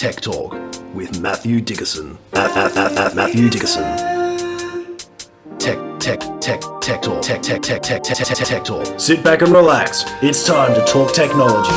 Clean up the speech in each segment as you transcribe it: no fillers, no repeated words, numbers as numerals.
Tech Talk with Matthew Dickerson. Matthew Dickerson. Tech Talk. Sit back and relax. It's time to talk technology.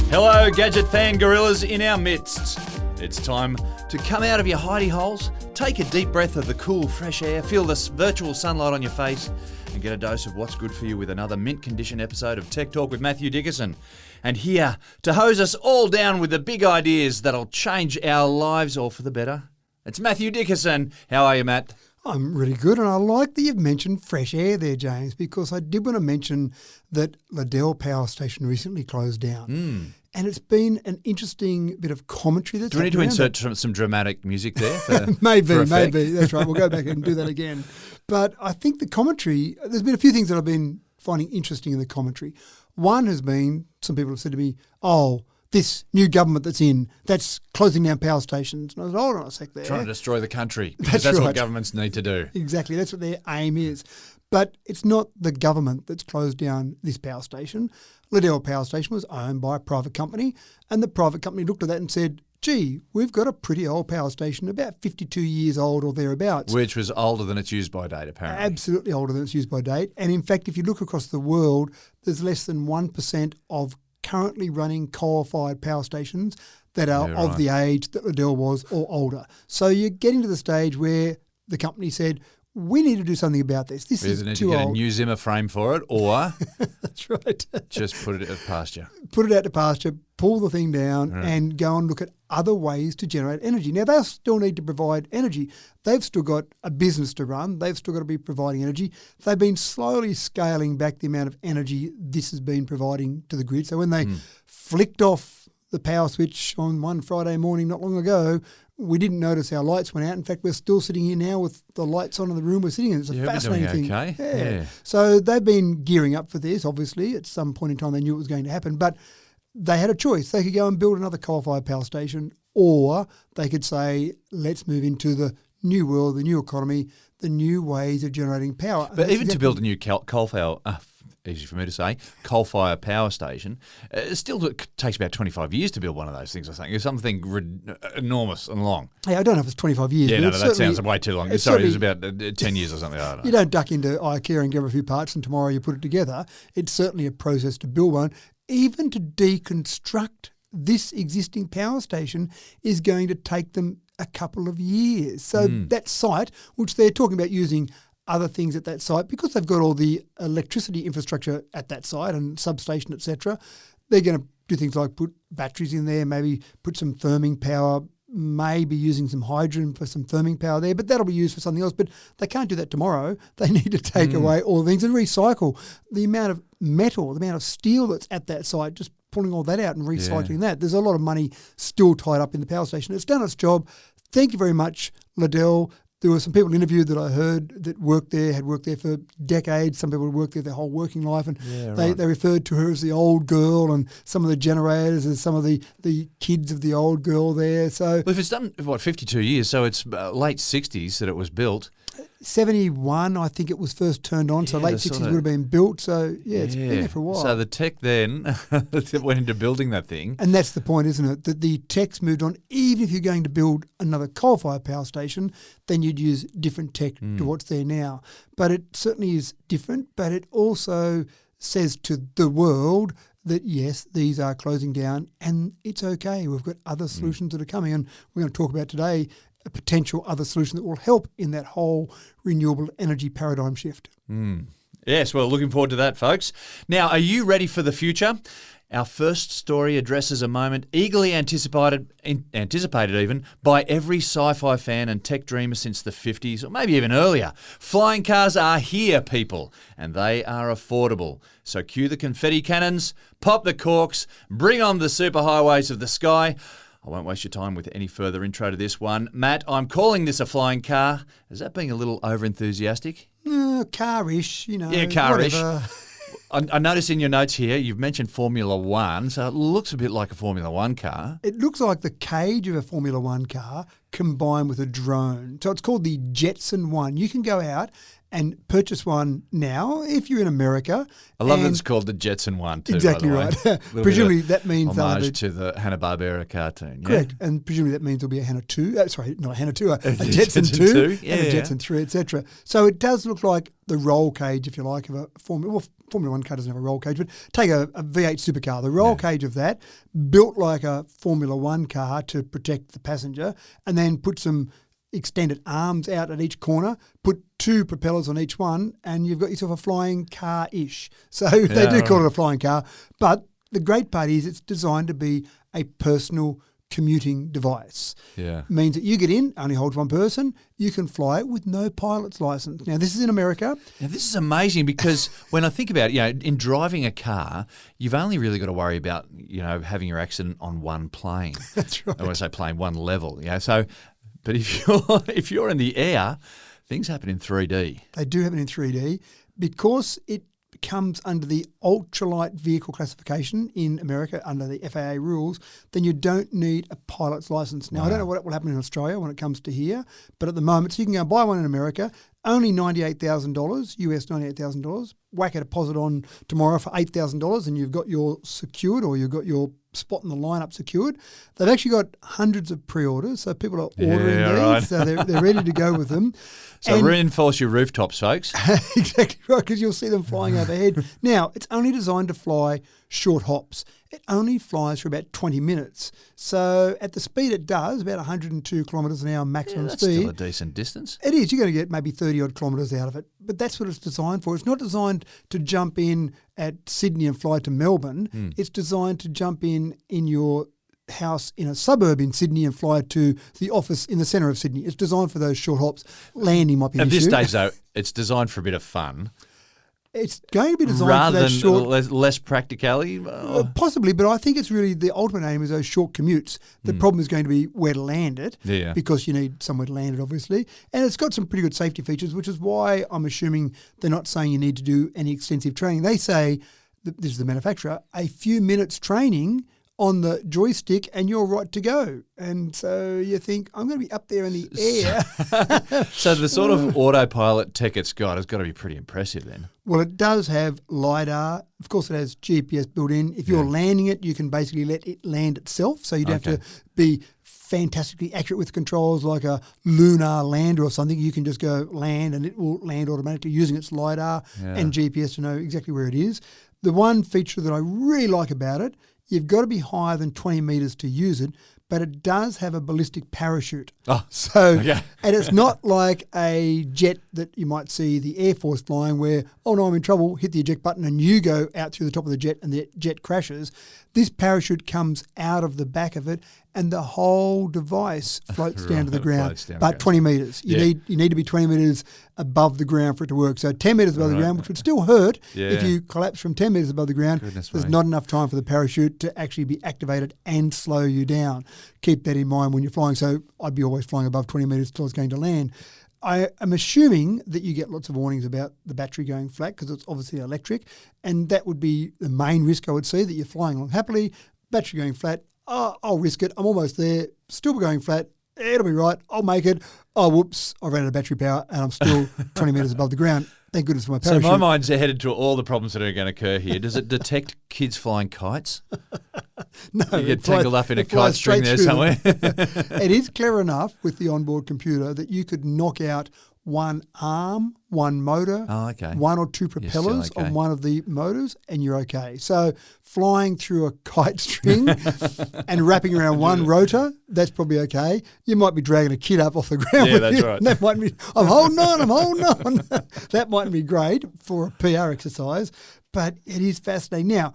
Hello, gadget fan gorillas in our midst. It's time to come out of your hidey holes, take a deep breath of the cool, fresh air, feel the virtual sunlight on your face, and get a dose of what's good for you with another mint condition episode of Tech Talk with Matthew Dickerson. And here to hose us all down with the big ideas that'll change our lives all for the better, it's Matthew Dickerson. How are you, Matt? I'm really good, and I like that you've mentioned fresh air there, James, because I did want to mention that Liddell Power Station recently closed down. And it's been an interesting bit of commentary that's Do we need to insert some dramatic music there? Maybe. That's right. We'll go back and do that again. But I think the commentary, there's been a few things that I've been finding interesting in the commentary. One has been, some people have said to me, this new government that's closing down power stations. And I said, hold on a sec there. Trying to destroy the country. Because that's right. What governments need to do. Exactly. That's what their aim is. But it's not the government that's closed down this power station. Liddell Power Station was owned by a private company, and the private company looked at that and said, gee, we've got a pretty old power station, about 52 years old or thereabouts. Which was older than its use-by date, apparently. Absolutely older than its use-by date. And in fact, if you look across the world, there's less than 1% of currently running coal-fired power stations that are of the age that Liddell was or older. So you're getting to the stage where the company said, we need to do something about this. This is too old. Either need to get a new Zimmer frame for it, or that's right. Just put it out to pasture. Put it out to pasture, pull the thing down, and go and look at other ways to generate energy. Now, they'll still need to provide energy. They've still got a business to run. They've still got to be providing energy. They've been slowly scaling back the amount of energy this has been providing to the grid. So when they flicked off the power switch on one Friday morning not long ago, we didn't notice our lights went out. In fact, we're still sitting here now with the lights on in the room we're sitting in. It's a fascinating thing. Okay. Yeah. So they've been gearing up for this, obviously. At some point in time, they knew it was going to happen. But they had a choice. They could go and build another coal-fired power station, or they could say, let's move into the new world, the new economy, the new ways of generating power. But even to build a new coal-fired, easy for me to say, coal-fired power station, it still takes about 25 years to build one of those things, I think. It's something enormous and long. Hey, I don't know if it's 25 years. Yeah, no, that sounds way too long. Sorry, it was about 10 years or something. I don't know. You don't duck into IKEA and grab a few parts and tomorrow you put it together. It's certainly a process to build one. Even to deconstruct this existing power station is going to take them a couple of years. So that site, which they're talking about using other things at that site, because they've got all the electricity infrastructure at that site and substation, etc., they're going to do things like put batteries in there, maybe put some firming power, maybe using some hydrogen for some firming power there, but that'll be used for something else. But they can't do that tomorrow. They need to take away all the things and recycle. The amount of metal, the amount of steel that's at that site, just pulling all that out and recycling that. There's a lot of money still tied up in the power station. It's done its job. Thank you very much, Liddell. There were some people interviewed that I heard that had worked there for decades. Some people had worked there their whole working life, and they referred to her as the old girl, and some of the generators as some of the kids of the old girl there. So, well, if it's done, 52 years, so it's late 60s that it was built. 71, I think it was first turned on, so late 60s would have been built. So, it's been there for a while. So the tech then went into building that thing. And that's the point, isn't it? That the tech's moved on. Even if you're going to build another coal-fired power station, then you'd use different tech to what's there now. But it certainly is different, but it also says to the world that, yes, these are closing down and it's okay. We've got other solutions that are coming, and we're going to talk about today a potential other solution that will help in that whole renewable energy paradigm shift. Yes, well, looking forward to that, folks. Now, are you ready for the future? Our first story addresses a moment eagerly anticipated even, by every sci-fi fan and tech dreamer since the 50s, or maybe even earlier. Flying cars are here, people, and they are affordable. So cue the confetti cannons, pop the corks, bring on the superhighways of the sky. I won't waste your time with any further intro to this one. Matt, I'm calling this a flying car. Is that being a little over-enthusiastic? Car-ish, Yeah, car-ish. Whatever. I noticed in your notes here you've mentioned Formula One, so it looks a bit like a Formula One car. It looks like the cage of a Formula One car combined with a drone. So it's called the Jetson 1. You can go out and purchase one now if you're in America. I love that And it's called the Jetson one too. exactly by the way. right. Little bit Presumably of that means they'll have homage to the Hanna-Barbera cartoon. Yeah? correct, and presumably that means there'll be a Hannah 2. Sorry, not a Hannah 2, a Jetson Jetson 2, 2, and yeah. a Jetson 3, etc. So it does look like the roll cage, if you like, of a Formula 1 car doesn't have a roll cage, but take a V8 supercar, the roll cage of that, built like a Formula 1 car to protect the passenger, and then put some extended arms out at each corner, put 2 propellers on each one, and you've got yourself a flying car-ish. So they do call it a flying car, but the great part is it's designed to be a personal commuting device. Yeah. Means that you get in, only holds one person, you can fly it with no pilot's license. Now, this is in America. Now, this is amazing because when I think about it, in driving a car, you've only really got to worry about, having your accident on one plane. That's right. I want to say plane, one level. So, but if you're in the air, things happen in 3D. They do have it in 3D because it comes under the ultralight vehicle classification in America under the FAA rules, then you don't need a pilot's license. Now, I don't know what will happen in Australia when it comes to here, but at the moment, so you can go and buy one in America, only $98,000, US $98,000, whack a deposit on tomorrow for $8,000 and you've got your secured or you've got your spot in the lineup secured. They've actually got hundreds of pre-orders, so people are ordering these, right. so they're ready to go with them. So reinforce your rooftops, folks. Exactly right, because you'll see them flying overhead. Now, it's only designed to fly short hops. It only flies for about 20 minutes. So at the speed it does, about 102 kilometres an hour maximum That's speed. still a decent distance. It is. You're going to get maybe 30-odd kilometres out of it. But that's what it's designed for. It's not designed to jump in at Sydney and fly to Melbourne. It's designed to jump in your house in a suburb in Sydney and fly to the office in the centre of Sydney. It's designed for those short hops. Landing might be an At this issue. stage, though, it's designed for a bit of fun. It's going to be designed rather for that than short... less practicality. Possibly, but I think it's really the ultimate aim is those short commutes. The problem is going to be where to land it because you need somewhere to land it, obviously. And it's got some pretty good safety features, which is why I'm assuming they're not saying you need to do any extensive training. They say, this is the manufacturer, a few minutes training on the joystick and you're right to go. And so you think, I'm going to be up there in the air. So the sort of autopilot tech it's got has got to be pretty impressive then. Well, it does have LiDAR. Of course, it has GPS built in. If you're landing it, you can basically let it land itself. So you don't have to be fantastically accurate with controls like a lunar lander or something. You can just go land and it will land automatically using its LiDAR and GPS to know exactly where it is. The one feature that I really like about it, you've got to be higher than 20 metres to use it, but it does have a ballistic parachute. And it's not like a jet that you might see the Air Force flying where, oh no, I'm in trouble, hit the eject button and you go out through the top of the jet and the jet crashes. This parachute comes out of the back of it and the whole device floats down to the ground, about 20 metres. You need to be 20 metres above the ground for it to work. So 10 metres above the ground, which would still hurt if you collapse from 10 metres above the ground. There's not enough time for the parachute to actually be activated and slow you down. Keep that in mind when you're flying. So I'd be always flying above 20 metres till I was going to land. I am assuming that you get lots of warnings about the battery going flat because it's obviously electric, and that would be the main risk I would see, that you're flying along happily, battery going flat, I'll risk it, I'm almost there, still going flat, it'll be right, I'll make it, oh whoops, I ran out of battery power and I'm still 20 metres above the ground. Thank goodness for my parachute. So my mind's headed to all the problems that are going to occur here. Does it detect kids flying kites? No. You get tangled up in a kite string there somewhere. It is clever enough with the onboard computer that you could knock out one arm, one motor, one or two propellers on one of the motors, and you're okay. So flying through a kite string and wrapping around one rotor, that's probably okay. You might be dragging a kid up off the ground. Yeah, that's right. That might be, I'm holding on. That might be great for a PR exercise, but it is fascinating. Now,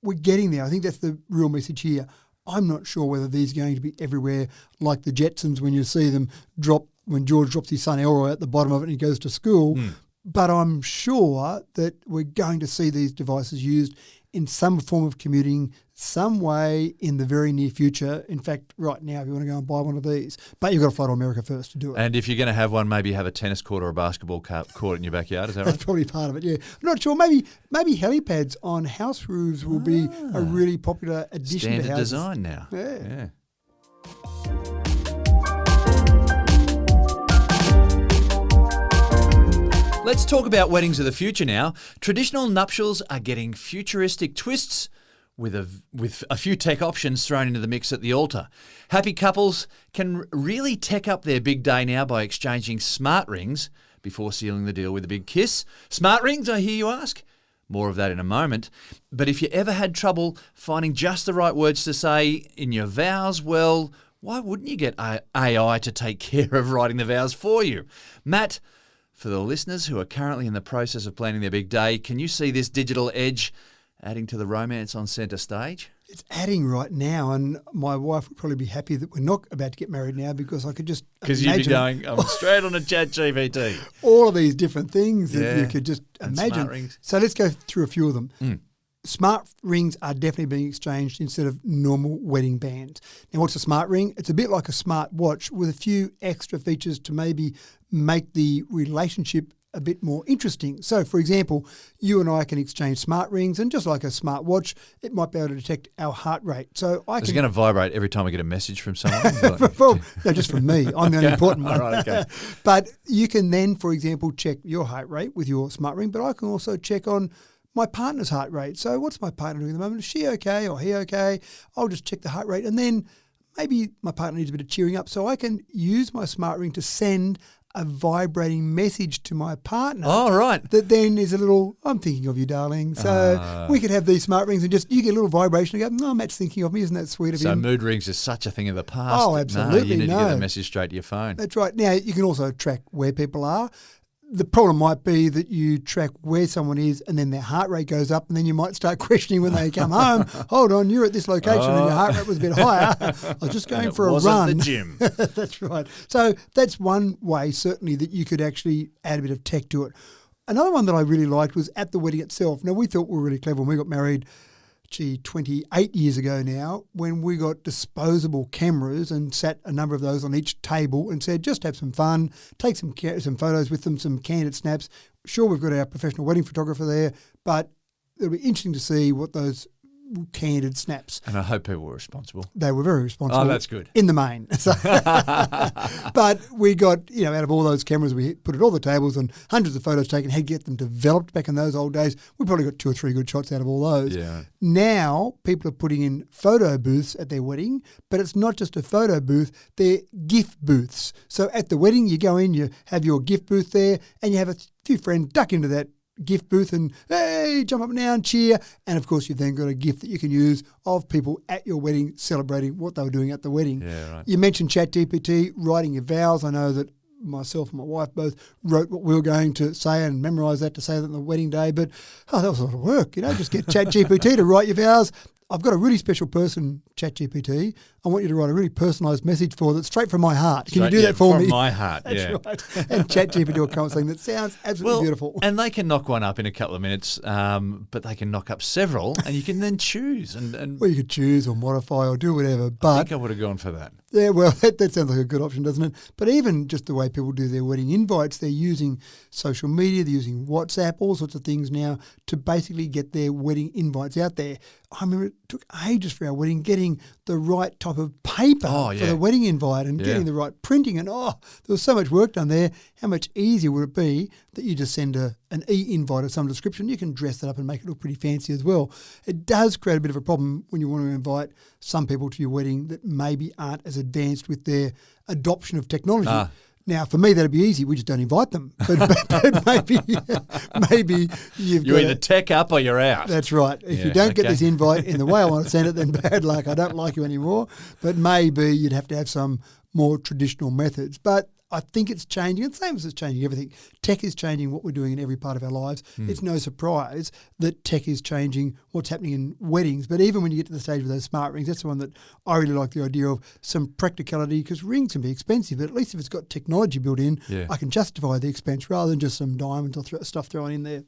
we're getting there. I think that's the real message here. I'm not sure whether these are going to be everywhere like the Jetsons when you see them drop, when George drops his son Elroy at the bottom of it and he goes to school. But I'm sure that we're going to see these devices used in some form of commuting, some way in the very near future. In fact, right now, if you want to go and buy one of these, but you've got to fly to America first to do it. And if you're going to have one, maybe have a tennis court or a basketball court in your backyard. Is that right? That's probably part of it, yeah. I'm not sure. Maybe helipads on house roofs will be a really popular addition to houses. Standard design now. Yeah. Let's talk about weddings of the future now. Traditional nuptials are getting futuristic twists with a few tech options thrown into the mix at the altar. Happy couples can really tech up their big day now by exchanging smart rings before sealing the deal with a big kiss. Smart rings, I hear you ask? More of that in a moment. But if you ever had trouble finding just the right words to say in your vows, well, why wouldn't you get AI to take care of writing the vows for you? Matt, for the listeners who are currently in the process of planning their big day, can you see this digital edge adding to the romance on centre stage? It's adding right now, and my wife would probably be happy that we're not about to get married now because I could just Because you'd be going, I'm straight on a ChatGPT. all of these different things that you could just And imagine. smart rings. So let's go through a few of them. Smart rings are definitely being exchanged instead of normal wedding bands. Now, what's a smart ring? It's a bit like a smart watch with a few extra features to maybe make the relationship a bit more interesting. So, for example, you and I can exchange smart rings, and just like a smart watch, it might be able to detect our heart rate. So I Is it can. going to vibrate every time I get a message from someone? Well, no, just from me. I'm the only important one. All right, okay. But you can then, for example, check your heart rate with your smart ring, but I can also check on my partner's heart rate. So what's my partner doing at the moment? Is she okay or he okay? I'll just check the heart rate, and then maybe my partner needs a bit of cheering up. So I can use my smart ring to send a vibrating message to my partner. Oh, right. That then is a little, I'm thinking of you, darling. So we could have these smart rings and just, you get a little vibration and go, no, Matt's thinking of me. Isn't that sweet of So him? mood rings is such a thing of the past. Oh, No, absolutely, you need to get no. the message straight to your phone. That's right. Now, you can also track where people are. The problem might be that you track where someone is and then their heart rate goes up, and then you might start questioning when they come home, hold on, you're at this location and your heart rate was a bit higher. I was just going for a wasn't run. the gym. That's right. So that's one way, certainly, that you could actually add a bit of tech to it. Another one that I really liked was at the wedding itself. Now, we thought we were really clever when we got married, 28 years ago now, when we got disposable cameras and sat a number of those on each table and said, just have some fun, take some photos with them, some candid snaps. Sure, we've got our professional wedding photographer there, but it'll be interesting to see what those candid snaps. And I hope people were responsible. They were very responsible. Oh, that's good. In the main. So, but we got, out of all those cameras, we put at all the tables and hundreds of photos taken, had to get them developed back in those old days. We probably got 2 or 3 good shots out of all those. Yeah. Now, people are putting in photo booths at their wedding, but it's not just a photo booth, they're gift booths. So at the wedding, you go in, you have your gift booth there, and you have a few friends duck into that gift booth and, hey, jump up and down, cheer. And, of course, you've then got a gift that you can use of people at your wedding celebrating what they were doing at the wedding. Yeah, right. You mentioned ChatGPT, writing your vows. I know that myself and my wife both wrote what we were going to say and memorise that to say that on the wedding day. But, that was a lot of work, just get ChatGPT to write your vows. I've got a really special person, ChatGPT. I want you to write a really personalised message for that's straight from my heart. Can you do that for from me? my heart, That's yeah. right. And ChatGPT will come up with something that sounds absolutely beautiful. And they can knock one up in a couple of minutes, but they can knock up several, and you can then choose. And Well, you could choose or modify or do whatever. I But think I would have gone for that. yeah, well, that sounds like a good option, doesn't it? But even just the way people do their wedding invites, they're using social media, they're using WhatsApp, all sorts of things now to basically get their wedding invites out there. I remember it took ages for our wedding, getting the right type of paper for the wedding invite and getting the right printing. And, there was so much work done there. How much easier would it be that you just send an e-invite of some description? You can dress that up and make it look pretty fancy as well. It does create a bit of a problem when you want to invite some people to your wedding that maybe aren't as advanced with their adoption of technology. Now, for me, that'd be easy. We just don't invite them. But maybe You're either tech up or you're out. That's right. If you don't get this invite in the way I want to send it, then bad luck. I don't like you anymore. But maybe you'd have to have some more traditional methods. But I think it's changing. It's the same as it's changing everything. Tech is changing what we're doing in every part of our lives. It's no surprise that tech is changing what's happening in weddings. But even when you get to the stage with those smart rings, that's the one that I really like the idea of, some practicality, because rings can be expensive, but at least if it's got technology built in, I can justify the expense rather than just some diamonds or stuff thrown in there.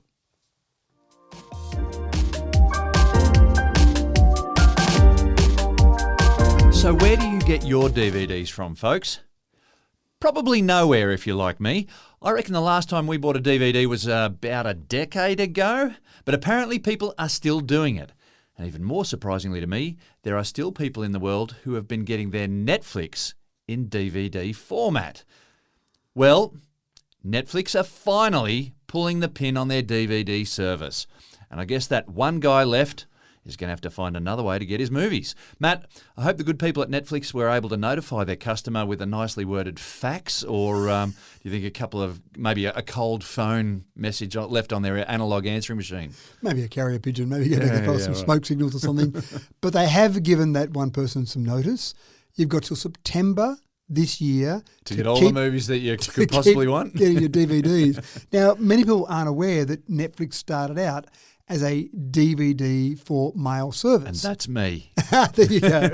So where do you get your DVDs from, folks? Probably nowhere if you're like me. I reckon the last time we bought a DVD was about a decade ago, but apparently people are still doing it. And even more surprisingly to me, there are still people in the world who have been getting their Netflix in DVD format. Well, Netflix are finally pulling the pin on their DVD service. And I guess that one guy left is going to have to find another way to get his movies. Matt, I hope the good people at Netflix were able to notify their customer with a nicely worded fax, or do you think maybe a cold phone message left on their analog answering machine? Maybe a carrier pigeon, maybe get some smoke signals or something. But they have given that one person some notice. You've got till September this year to get all the movies that you could possibly want. Getting your DVDs. Now, many people aren't aware that Netflix started out as a DVD for mail service. And that's me. There you go.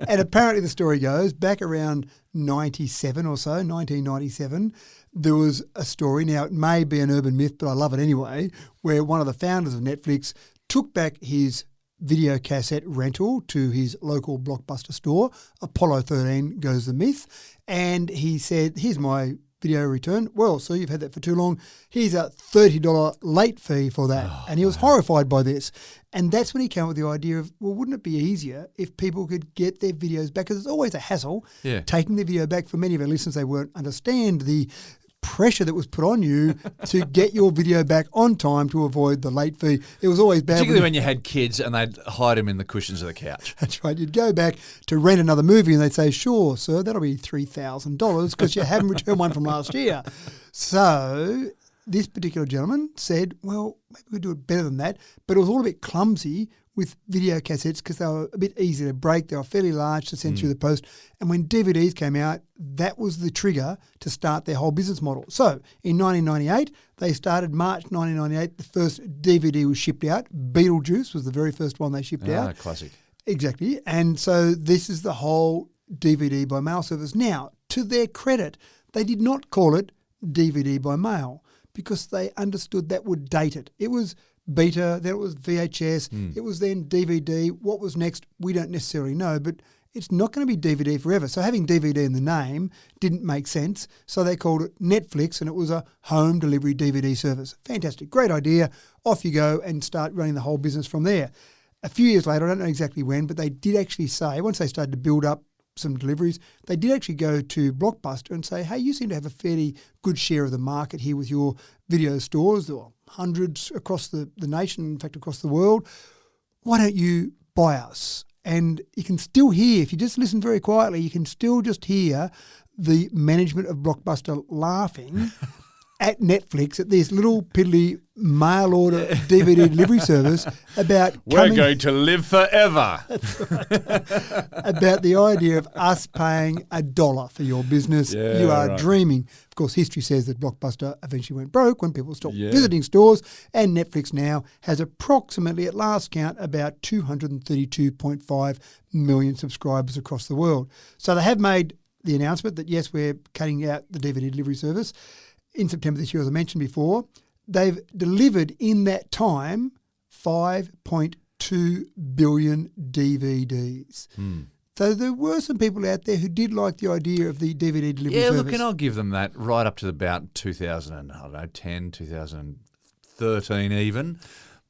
And apparently the story goes, back around 97 or so, 1997, there was a story, now it may be an urban myth, but I love it anyway, where one of the founders of Netflix took back his video cassette rental to his local Blockbuster store. Apollo 13 goes the myth. And he said, here's my video return. Well, so you've had that for too long. Here's a $30 late fee for that. And he was horrified by this. And that's when he came up with the idea of, well, wouldn't it be easier if people could get their videos back? Because it's always a hassle taking the video back. For many of our listeners, they won't understand the pressure that was put on you to get your video back on time to avoid the late fee. It was always bad. Particularly when you had kids and they'd hide them in the cushions of the couch. That's right. You'd go back to rent another movie and they'd say, sure, sir, that'll be $3,000 because you haven't returned one from last year. So this particular gentleman said, well, maybe we could do it better than that. But it was all a bit clumsy with video cassettes because they were a bit easy to break. They were fairly large to send through the post. And when DVDs came out, that was the trigger to start their whole business model. So in 1998, they started March 1998. The first DVD was shipped out. Beetlejuice was the very first one they shipped out. Classic. Exactly. And so this is the whole DVD by mail service. Now, to their credit, they did not call it DVD by mail because they understood that would date it. It was beta, then it was VHS, it was then DVD. What was next, we don't necessarily know, but it's not going to be DVD forever. So having DVD in the name didn't make sense. So they called it Netflix, and it was a home delivery DVD service. Fantastic. Great idea. Off you go and start running the whole business from there. A few years later, I don't know exactly when, but they did actually say, once they started to build up some deliveries, they did actually go to Blockbuster and say, hey, you seem to have a fairly good share of the market here with your video stores. There were hundreds across the nation, in fact, across the world. Why don't you buy us? And you can still hear, if you just listen very quietly, you can still just hear the management of Blockbuster laughing at Netflix at this little piddly mail order DVD delivery service about we're going to live forever. About the idea of us paying $1 for your business. Yeah, you are right. dreaming. Of course, history says that Blockbuster eventually went broke when people stopped visiting stores, and Netflix now has approximately, at last count, about 232.5 million subscribers across the world. So they have made the announcement that, yes, we're cutting out the DVD delivery service. In September this year, as I mentioned before, they've delivered in that time 5.2 billion DVDs. So there were some people out there who did like the idea of the DVD delivery service. Yeah, look, and I'll give them that right up to about 2010, 2013 even.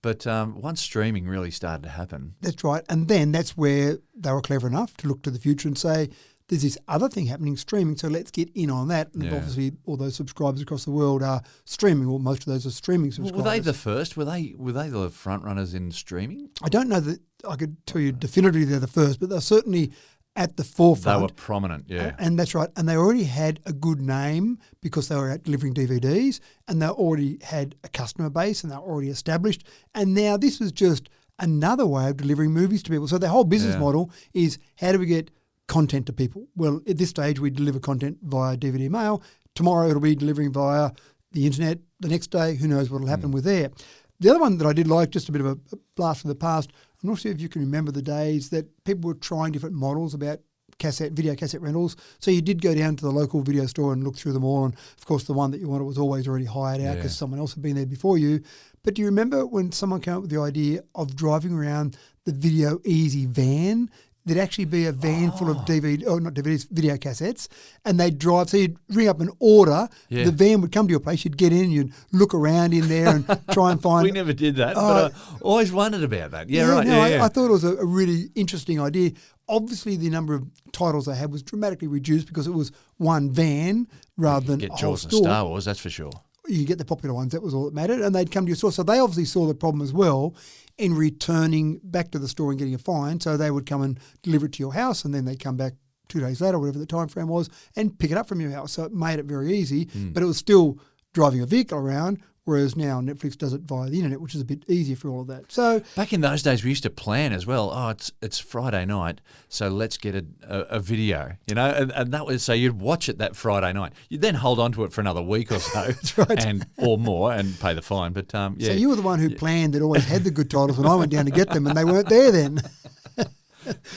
But once streaming really started to happen. That's right. And then that's where they were clever enough to look to the future and say, there's this other thing happening, streaming, so let's get in on that. And obviously all those subscribers across the world are streaming, or most of those are streaming subscribers. Were they the first? Were they the front runners in streaming? I don't know that I could tell you definitively they're the first, but they're certainly at the forefront. They were prominent, yeah. And that's right. And they already had a good name because they were out delivering DVDs, and they already had a customer base, and they were already established. And now this was just another way of delivering movies to people. So their whole business model is, how do we get content to people? Well, at this stage, we deliver content via DVD mail. Tomorrow, it'll be delivering via the internet. The next day, who knows what will happen with there. The other one that I did like, just a bit of a blast from the past, I'm not sure if you can remember the days that people were trying different models about video cassette rentals. So you did go down to the local video store and look through them all. And, of course, the one that you wanted was always already hired out because someone else had been there before you. But do you remember when someone came up with the idea of driving around the Video Easy van? there'd actually be a van full of video cassettes, and they'd drive. So you'd ring up an order. Yeah. The van would come to your place. You'd get in. You'd look around in there and try and find. We never did that, but I always wondered about that. Yeah, right. No, Yeah. I thought it was a really interesting idea. Obviously, the number of titles they had was dramatically reduced because it was one van rather than Get a whole Jaws and store. Star Wars, that's for sure. You get the popular ones, that was all that mattered, and they'd come to your store. So they obviously saw the problem as well in returning back to the store and getting a fine. So they would come and deliver it to your house, and then they'd come back 2 days later, whatever the time frame was, and pick it up from your house. So it made it very easy, but it was still driving a vehicle around, whereas now Netflix does it via the internet, which is a bit easier for all of that. So Back in those days, we used to plan as well. Oh, it's Friday night, so let's get a video, and that was so you'd watch it that Friday night. You'd then hold on to it for another week or so, That's right. or more, and pay the fine. But So you were the one who planned that always had the good titles when I went down to get them, and they weren't there then.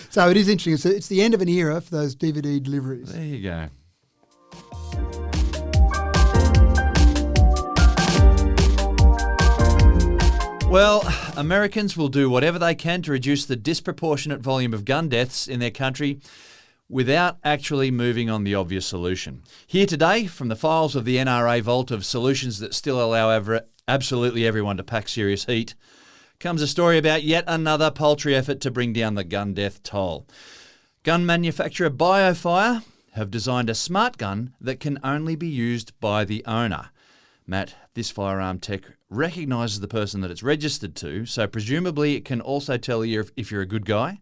So it is interesting. It's the end of an era for those DVD deliveries. there you go. Well, Americans will do whatever they can to reduce the disproportionate volume of gun deaths in their country without actually moving on the obvious solution. Here today, from the files of the NRA vault of solutions that still allow absolutely everyone to pack serious heat, comes a story about yet another paltry effort to bring down the gun death toll. Gun manufacturer BioFire have designed a smart gun that can only be used by the owner. Matt, this firearm tech recognises the person that it's registered to, so presumably it can also tell you if you're a good guy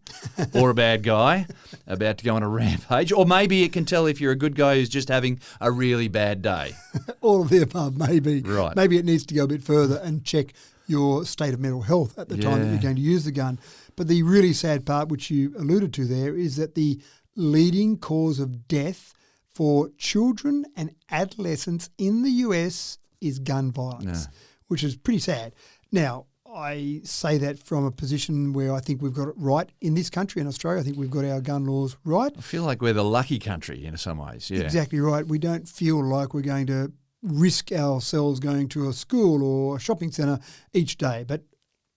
or a bad guy about to go on a rampage, or maybe it can tell if you're a good guy who's just having a really bad day. All of the above, maybe. Right. Maybe it needs to go a bit further and check your state of mental health at the time that Yeah. you're going to use the gun. But the really sad part, which you alluded to there, is that the leading cause of death for children and adolescents in the US is gun violence, which is pretty sad. Now, I say that from a position where I think we've got it right in this country, in Australia. I think we've got our gun laws right. I feel like we're the lucky country in some ways, yeah. Exactly right. We don't feel like we're going to risk ourselves going to a school or a shopping centre each day. But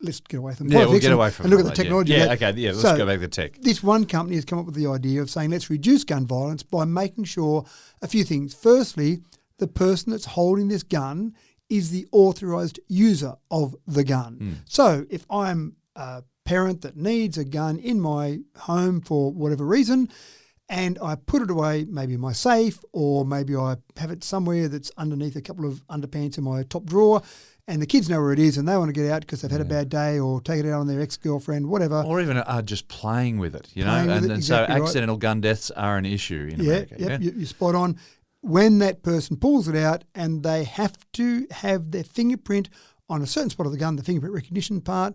let's get away from Yeah, we'll politics get away from and look all at the that, technology. Yeah, of that. okay, yeah, let's So, go back to tech. This one company has come up with the idea of saying let's reduce gun violence by making sure a few things. Firstly, the person that's holding this gun is the authorised user of the gun. So if I'm a parent that needs a gun in my home for whatever reason, and I put it away maybe in my safe, or maybe I have it somewhere that's underneath a couple of underpants in my top drawer, and the kids know where it is and they want to get out because they've had a bad day or take it out on their ex-girlfriend, whatever. Or even just playing with it, Playing with it, and exactly so right. accidental gun deaths are an issue in America. You're spot on. When that person pulls it out and they have to have their fingerprint on a certain spot of the gun, the fingerprint recognition part,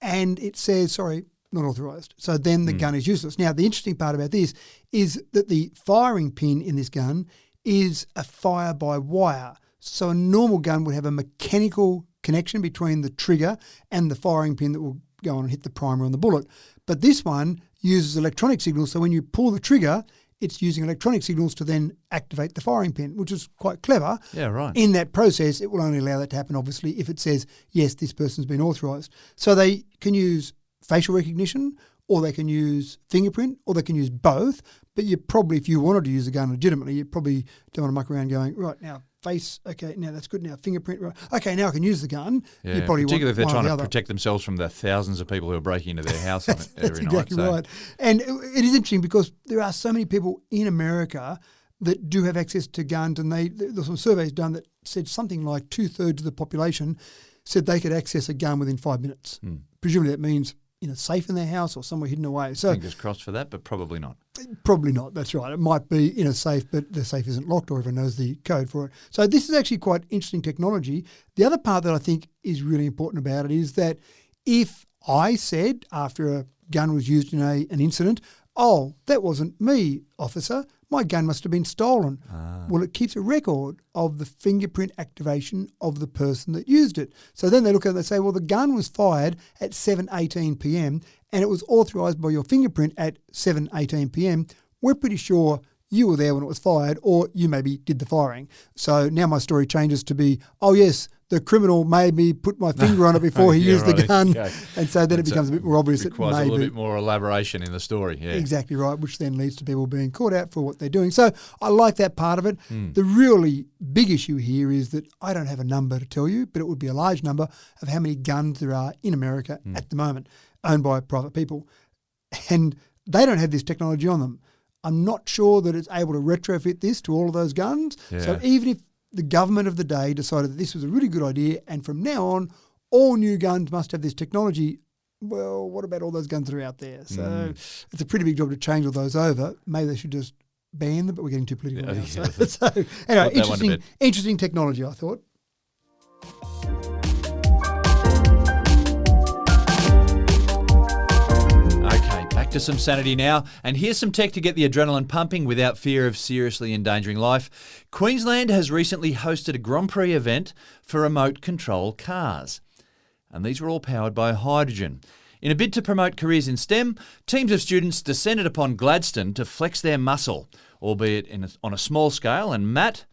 and it says, sorry, not authorised. So then the gun is useless. Now, the interesting part about this is that the firing pin in this gun is a fire-by-wire. So a normal gun would have a mechanical connection between the trigger and the firing pin that will go on and hit the primer on the bullet. But this one uses electronic signals, so when you pull the trigger, it's using electronic signals to then activate the firing pin, which is quite clever. Yeah, right. In that process, it will only allow that to happen, obviously, if it says, yes, this person's been authorised. So they can use facial recognition, or they can use fingerprint, or they can use both. But you probably, if you wanted to use a gun legitimately, you probably don't want to muck around going, right, now face, okay, now that's good, now fingerprint, right, okay, now I can use the gun. Yeah, You probably particularly if they're want one or trying the to other. protect themselves from the thousands of people who are breaking into their house every That's night. exactly So- right. And it is interesting because there are so many people in America that do have access to guns, and there's some surveys done that said something like 2/3 of the population said they could access a gun within 5 minutes. Presumably that means in a safe in their house or somewhere hidden away. So Fingers crossed for that, but probably not. probably not, that's right. It might be in a safe, but the safe isn't locked or everyone knows the code for it. So this is actually quite interesting technology. The other part that I think is really important about it is that if I said after a gun was used in an incident, oh, that wasn't me, officer, my gun must have been stolen. Well, it keeps a record of the fingerprint activation of the person that used it. So then they look at it and they say, well, the gun was fired at 7:18 p.m. and it was authorised by your fingerprint at 7:18 p.m. We're pretty sure you were there when it was fired, or you maybe did the firing. So now my story changes to be, oh yes, the criminal maybe put my finger on it before he used the gun. Okay. And so then it becomes a bit more obvious that Requires a maybe. little bit more elaboration in the story. Yeah. Exactly right, which then leads to people being caught out for what they're doing. So I like that part of it. The really big issue here is that I don't have a number to tell you, but it would be a large number of how many guns there are in America at the moment, owned by private people. And they don't have this technology on them. I'm not sure that it's able to retrofit this to all of those guns. Yeah. So even if the government of the day decided that this was a really good idea and from now on all new guns must have this technology, well, what about all those guns that are out there? So it's a pretty big job to change all those over. Maybe they should just ban them, but we're getting too political now. So anyway, interesting technology, I thought. To some sanity now, and here's some tech to get the adrenaline pumping without fear of seriously endangering life. Queensland has recently hosted a Grand Prix event for remote control cars, and these were all powered by hydrogen. In a bid to promote careers in STEM, teams of students descended upon Gladstone to flex their muscle, albeit on a small scale, and Matt,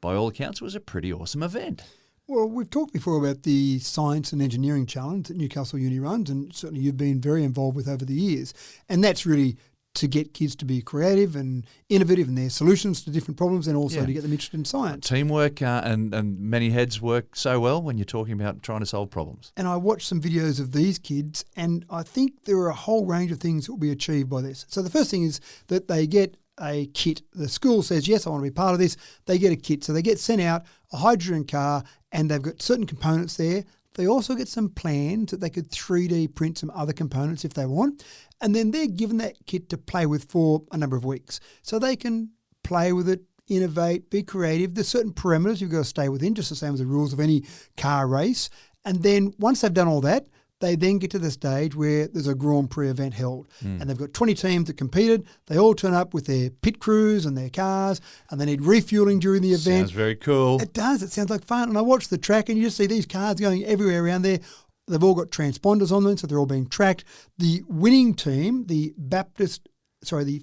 by all accounts, it was a pretty awesome event. Well, we've talked before about the Science and Engineering Challenge that Newcastle Uni runs, and certainly you've been very involved with over the years. And that's really to get kids to be creative and innovative in their solutions to different problems, and also to get them interested in science. Teamwork and many heads work so well when you're talking about trying to solve problems. And I watched some videos of these kids, and I think there are a whole range of things that will be achieved by this. So the first thing is that they get a kit. The school says, yes, I want to be part of this. They get a kit. So they get sent out a hydrogen car, and they've got certain components there. They also get some plans that they could 3D print some other components if they want. And then they're given that kit to play with for a number of weeks. So they can play with it, innovate, be creative. There's certain parameters you've got to stay within, just the same as the rules of any car race. And then once they've done all that, they then get to the stage where there's a Grand Prix event held. And they've got 20 teams that competed. They all turn up with their pit crews and their cars, and they need refueling during the event. Sounds very cool. It does. It sounds like fun. And I watched the track, and you just see these cars going everywhere around there. They've all got transponders on them, so they're all being tracked. The winning team, the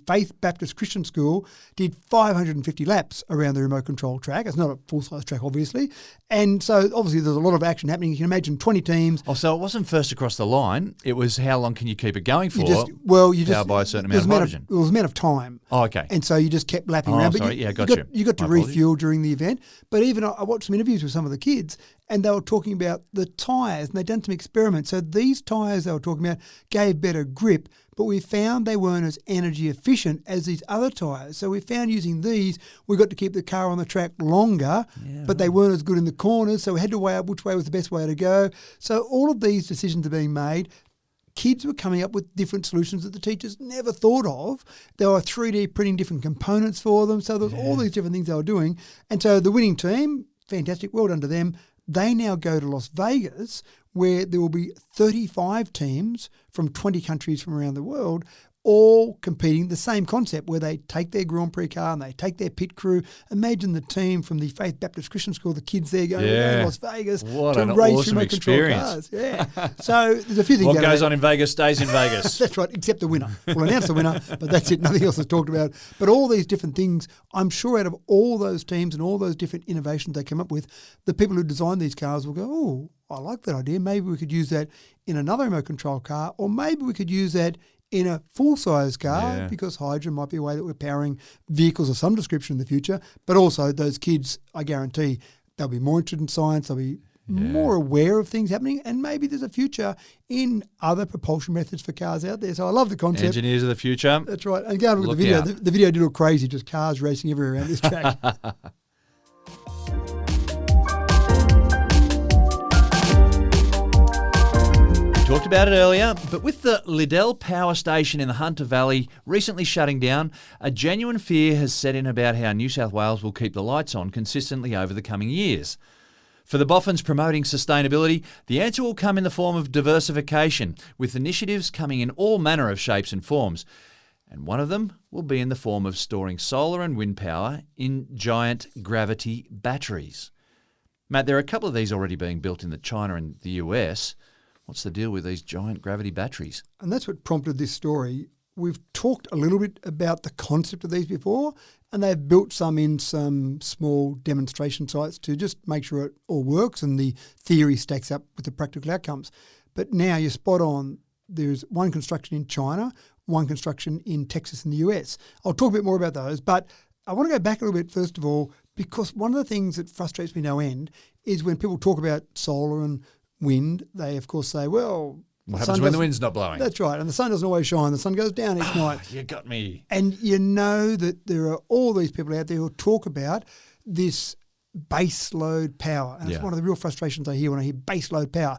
Faith Baptist Christian School, did 550 laps around the remote control track. It's not a full-size track, obviously. And so, obviously, there's a lot of action happening. You can imagine 20 teams. Oh, so it wasn't first across the line. It was how long can you keep it going for? Powered by a certain amount of hydrogen. It was a amount of time. Oh, okay. And so you just kept lapping around. But you got to refuel during the event. But even I watched some interviews with some of the kids, and they were talking about the tyres, and they'd done some experiments. So these tyres they were talking about gave better grip, but we found they weren't as energy efficient as these other tyres. So we found using these, we got to keep the car on the track longer, but they weren't as good in the corners, so we had to weigh up which way was the best way to go. So all of these decisions are being made. Kids were coming up with different solutions that the teachers never thought of. They were 3D printing different components for them. So there was all these different things they were doing. And so the winning team, fantastic, well done to them. They now go to Las Vegas, where there will be 35 teams from 20 countries from around the world, all competing the same concept, where they take their Grand Prix car and they take their pit crew. Imagine the team from the Faith Baptist Christian School, the kids there going to Las Vegas to race remote control cars. Yeah. So there's a few things. What goes on in Vegas stays in Vegas. That's right, except the winner. We'll announce the winner, but that's it. Nothing else is talked about. But all these different things, I'm sure out of all those teams and all those different innovations they come up with, the people who design these cars will go, oh, I like that idea. Maybe we could use that in another remote control car, or maybe we could use that in a full-size car, because hydrogen might be a way that we're powering vehicles of some description in the future. But also those kids, I guarantee, they'll be more interested in science, they'll be more aware of things happening, and maybe there's a future in other propulsion methods for cars out there. So I love the concept. Engineers of the future. That's right. And going with the video, the video did look crazy, just cars racing everywhere around this track. Talked about it earlier, but with the Liddell Power Station in the Hunter Valley recently shutting down, a genuine fear has set in about how New South Wales will keep the lights on consistently over the coming years. For the Boffins promoting sustainability, the answer will come in the form of diversification, with initiatives coming in all manner of shapes and forms. And one of them will be in the form of storing solar and wind power in giant gravity batteries. Matt, there are a couple of these already being built in China and the US. What's the deal with these giant gravity batteries? And that's what prompted this story. we've talked a little bit about the concept of these before, and they've built some in some small demonstration sites to just make sure it all works and the theory stacks up with the practical outcomes. But now you're spot on. There's one construction in China, one construction in Texas in the US. I'll talk a bit more about those, but I want to go back a little bit first of all, because one of the things that frustrates me no end is when people talk about solar and wind, they of course say, well, what happens when the wind's not blowing? That's right. And the sun doesn't always shine. The sun goes down each night. You got me. And you know that there are all these people out there who talk about this base load power. And it's one of the real frustrations I hear when I hear base load power.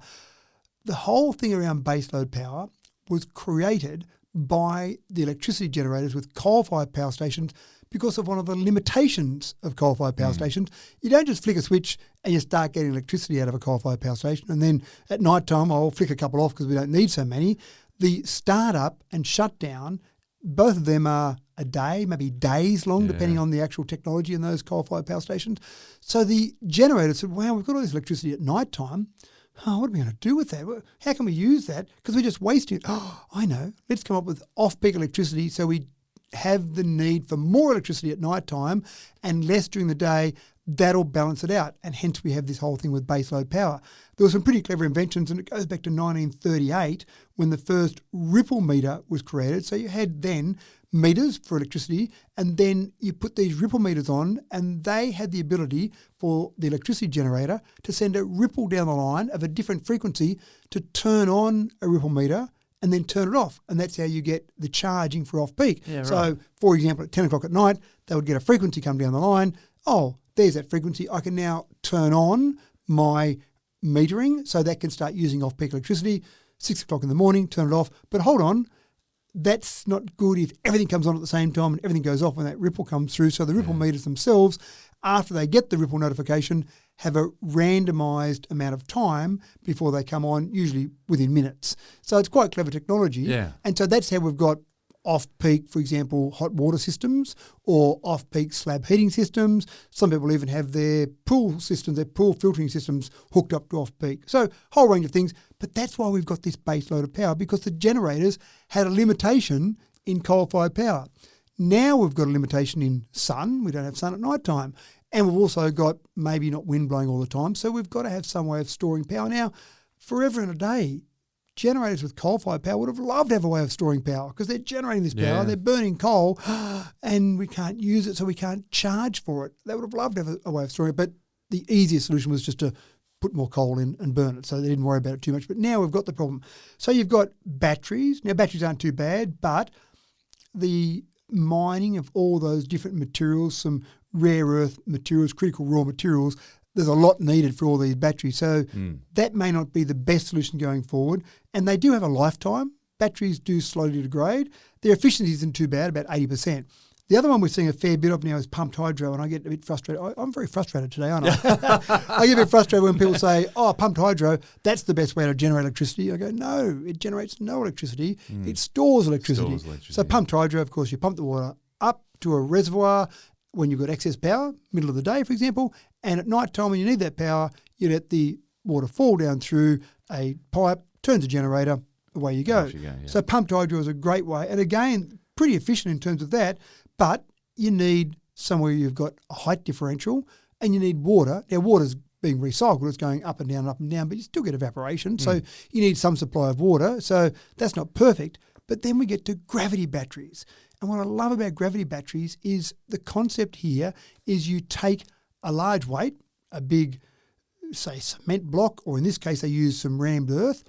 The whole thing around base load power was created by the electricity generators with coal-fired power stations because of one of the limitations of coal-fired power stations. You don't just flick a switch and you start getting electricity out of a coal-fired power station, and then at night time I'll flick a couple off because we don't need so many. The start-up and shutdown, both of them are a day, maybe days long, depending on the actual technology in those coal-fired power stations. So the generator said, wow, we've got all this electricity at night time. Oh, what are we going to do with that? How can we use that? Because we're just wasting it. Oh, I know. Let's come up with off-peak electricity so we have the need for more electricity at night time and less during the day. That'll balance it out. And hence we have this whole thing with baseload power. There were some pretty clever inventions, and it goes back to 1938 when the first ripple meter was created. So you had then meters for electricity, and then you put these ripple meters on, and they had the ability for the electricity generator to send a ripple down the line of a different frequency to turn on a ripple meter and then turn it off. And that's how you get the charging for off-peak. Yeah, right. So, for example, at 10 o'clock at night, they would get a frequency come down the line. Oh, there's that frequency. I can now turn on my metering so that can start using off-peak electricity. 6 o'clock in the morning, turn it off. But hold on, that's not good if everything comes on at the same time and everything goes off when that ripple comes through. So the ripple meters themselves, after they get the ripple notification, have a randomised amount of time before they come on, usually within minutes. So it's quite clever technology. Yeah. And so that's how we've got off-peak, for example, hot water systems or off-peak slab heating systems. Some people even have their pool systems, their pool filtering systems hooked up to off-peak. So a whole range of things. But that's why we've got this base load of power, because the generators had a limitation in coal-fired power. Now we've got a limitation in sun. We don't have sun at night time. And we've also got maybe not wind blowing all the time. So we've got to have some way of storing power. Now, forever and a day, generators with coal-fired power would have loved to have a way of storing power because they're generating this power, they're burning coal, and we can't use it, so we can't charge for it. They would have loved to have a way of storing it, but the easiest solution was just to put more coal in and burn it, so they didn't worry about it too much. But now we've got the problem. So you've got batteries. Now, batteries aren't too bad, but the mining of all those different materials, some rare earth materials, critical raw materials, there's a lot needed for all these batteries. So that may not be the best solution going forward. And they do have a lifetime. Batteries do slowly degrade. Their efficiency isn't too bad, about 80%. The other one we're seeing a fair bit of now is pumped hydro, and I get a bit frustrated. I'm very frustrated today, aren't I? I get a bit frustrated when people say, oh, pumped hydro, that's the best way to generate electricity. I go, no, it generates no electricity. It stores electricity. So pumped hydro, of course, you pump the water up to a reservoir when you've got excess power, middle of the day, for example, and at night time when you need that power, you let the water fall down through a pipe, turns a generator, away you go. So pumped hydro is a great way. And again, pretty efficient in terms of that, but you need somewhere you've got a height differential and you need water. Now, water's being recycled. It's going up and down, but you still get evaporation. So you need some supply of water. So that's not perfect. But then we get to gravity batteries. And what I love about gravity batteries is the concept here is you take a large weight, a big, say, cement block, or in this case they use some rammed earth,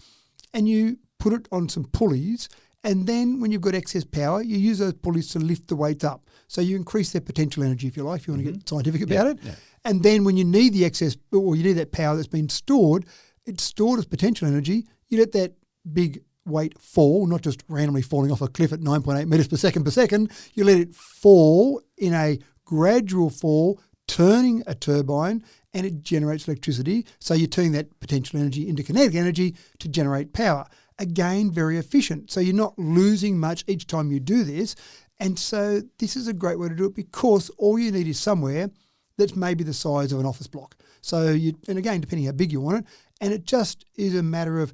and you put it on some pulleys, and then when you've got excess power, you use those pulleys to lift the weights up. So you increase their potential energy, if you like, if you want to get scientific about it. Yeah. And then when you need the excess, or you need that power that's been stored, it's stored as potential energy. You let that big weight fall, not just randomly falling off a cliff at 9.8 metres per second. You let it fall in a gradual fall, turning a turbine, and it generates electricity. So you're turning that potential energy into kinetic energy to generate power. Again, very efficient. So you're not losing much each time you do this. And so this is a great way to do it because all you need is somewhere that's maybe the size of an office block. So and again, depending how big you want it, and it just is a matter of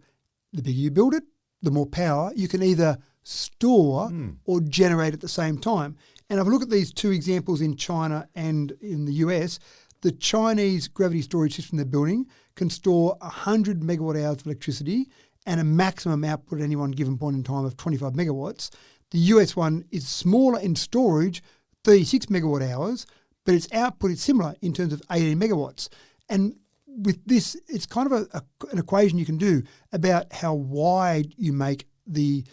the bigger you build it, the more power. You can either store or generate at the same time. And if I look at these two examples in China and in the US, the Chinese gravity storage system they're building can store 100 megawatt hours of electricity and a maximum output at any one given point in time of 25 megawatts. The US one is smaller in storage, 36 megawatt hours, but its output is similar in terms of 18 megawatts. And with this, it's kind of an equation you can do about how wide you make the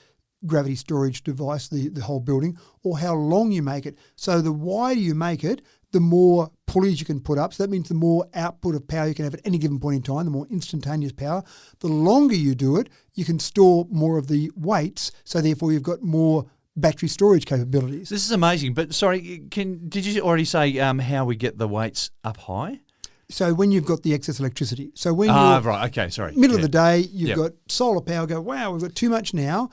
gravity storage device, the whole building, or how long you make it. So the wider you make it, the more pulleys you can put up. So that means the more output of power you can have at any given point in time, the more instantaneous power. The longer you do it, you can store more of the weights. So therefore you've got more battery storage capabilities. This is amazing. But sorry, did you already say how we get the weights up high? So when you've got the excess electricity. So when you're right, okay, sorry. middle of the day, you've got solar power, go, wow, we've got too much now.